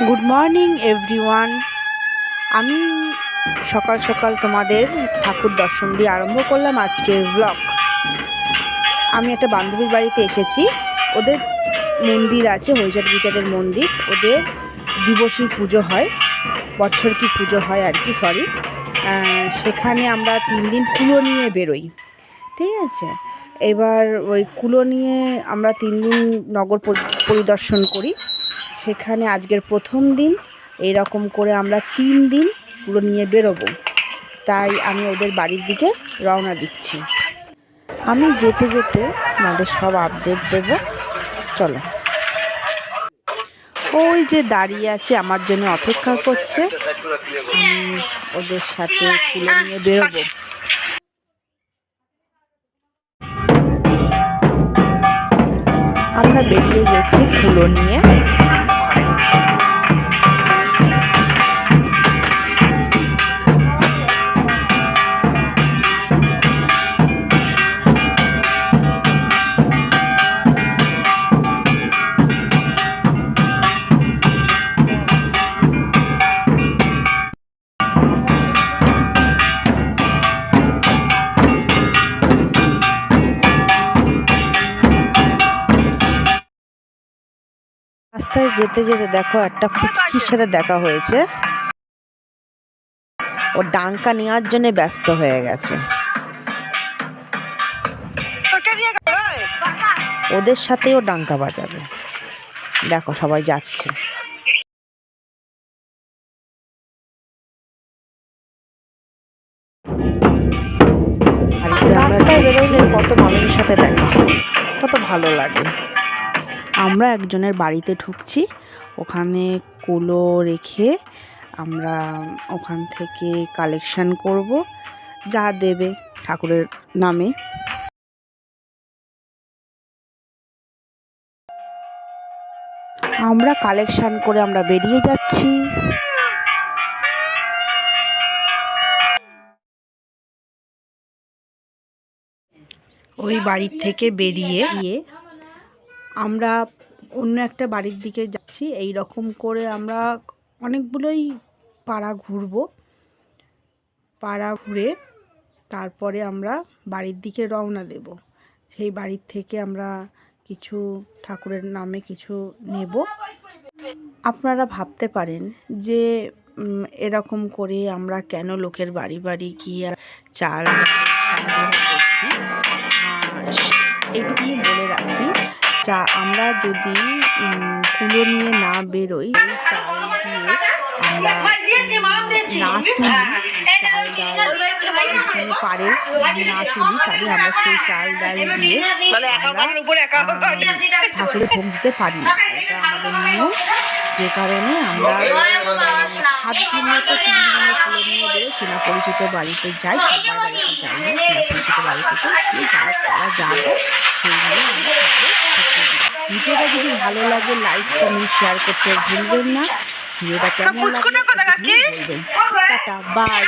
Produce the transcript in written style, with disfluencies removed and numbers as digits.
Good morning everyone. আমি সকাল সকাল তোমাদের ঠাকুর দর্শন দিয়ে আরম্ভ করলাম আজকের ব্লগ। আমি একটা বান্ধবীর বাড়িতে এসেছি। ওদের মন্দির আছে, হরিচাঁদ গুরুচাঁদের মন্দির। ওদের দিবসী পুজো হয়, বছর কি পুজো হয় আর কি, সরি। সেখানে আমরা 3 দিন কুলো নিয়ে বেরোই, ঠিক আছে। এবার ওই কুলো নিয়ে আমরা 3 দিন নগর পরিদর্শন করি। সেখানে আজকের প্রথম দিন। এইরকম করে আমরা 3 দিন পুরো নিয়ে বেরোবো, তাই আমি ওদের বাড়ির দিকে রওনা দিচ্ছি। আমি যেতে যেতে আমাদের সব আপডেট দেব। চলো, ওই যে দাঁড়িয়ে আছে আমার জন্য অপেক্ষা করছে, আমি ওদের সাথে কুলো নিয়ে বেরোবো। আমরা বেরিয়ে গেছি কুলো নিয়ে। রাস্তায় যেতে যেতে দেখো একটা পুচকির সাথে দেখা হয়েছে। ও ডাঙ্কা নেওয়ার জন্য ব্যস্ত হয়ে গেছে। ওদের সাথেও ডাঙ্কা বাজাবে। দেখো সবাই যাচ্ছে। রাস্তায় বেরোলে কত মানুষের সাথে দেখা হয়, কত ভালো লাগে। আমরা একজনের বাড়িতে ঢুকছি, ওখানে কুলো রেখে আমরা ওখান থেকে কালেকশন করব, যা দেবে ঠাকুরের নামে। আমরা কালেকশন করে আমরা বেরিয়ে যাচ্ছি। ওই বাড়ির থেকে বেরিয়ে আমরা অন্য একটা বাড়ির দিকে যাচ্ছি। এই রকম করে আমরা অনেকগুলোই পাড়া ঘুরবো। পাড়া ঘুরে তারপরে আমরা বাড়ির দিকে রওনা দেব। সেই বাড়ির থেকে আমরা কিছু ঠাকুরের নামে কিছু নেব। আপনারা ভাবতে পারেন যে এরকম করে আমরা কেন লোকের বাড়ি বাড়ি গিয়ে চাল করছি। এইটুকুনি বলে রাখি, আমরা যদি কুলো নিয়ে না বেরোই, এই চাল দিয়ে আমরা না তুলি, চাল ডাল এখানে পারে না তুলি, তাহলে আমরা সেই চাল ডাল দিয়ে ঠাকুরের ভোগ দিতে পারি না। এটা আমাদের নিয়ম, যে কারণে আমরা 7 দিন মতো 3 দিনের কুলো নিয়ে বেরোই। চেনা পরিচিত বাড়িতে যাই, সবার বাড়িতে যাই না, চেনা পরিচিত বাড়ি থেকে তারা যাবে সেই নিয়ে আমরা ভিডিওটা যদি ভালো লাগে লাইক কমেন্ট শেয়ার করতে ভুলবেন না। ভিডিওটা কেমন লাগবে বলবেন। Tata, by.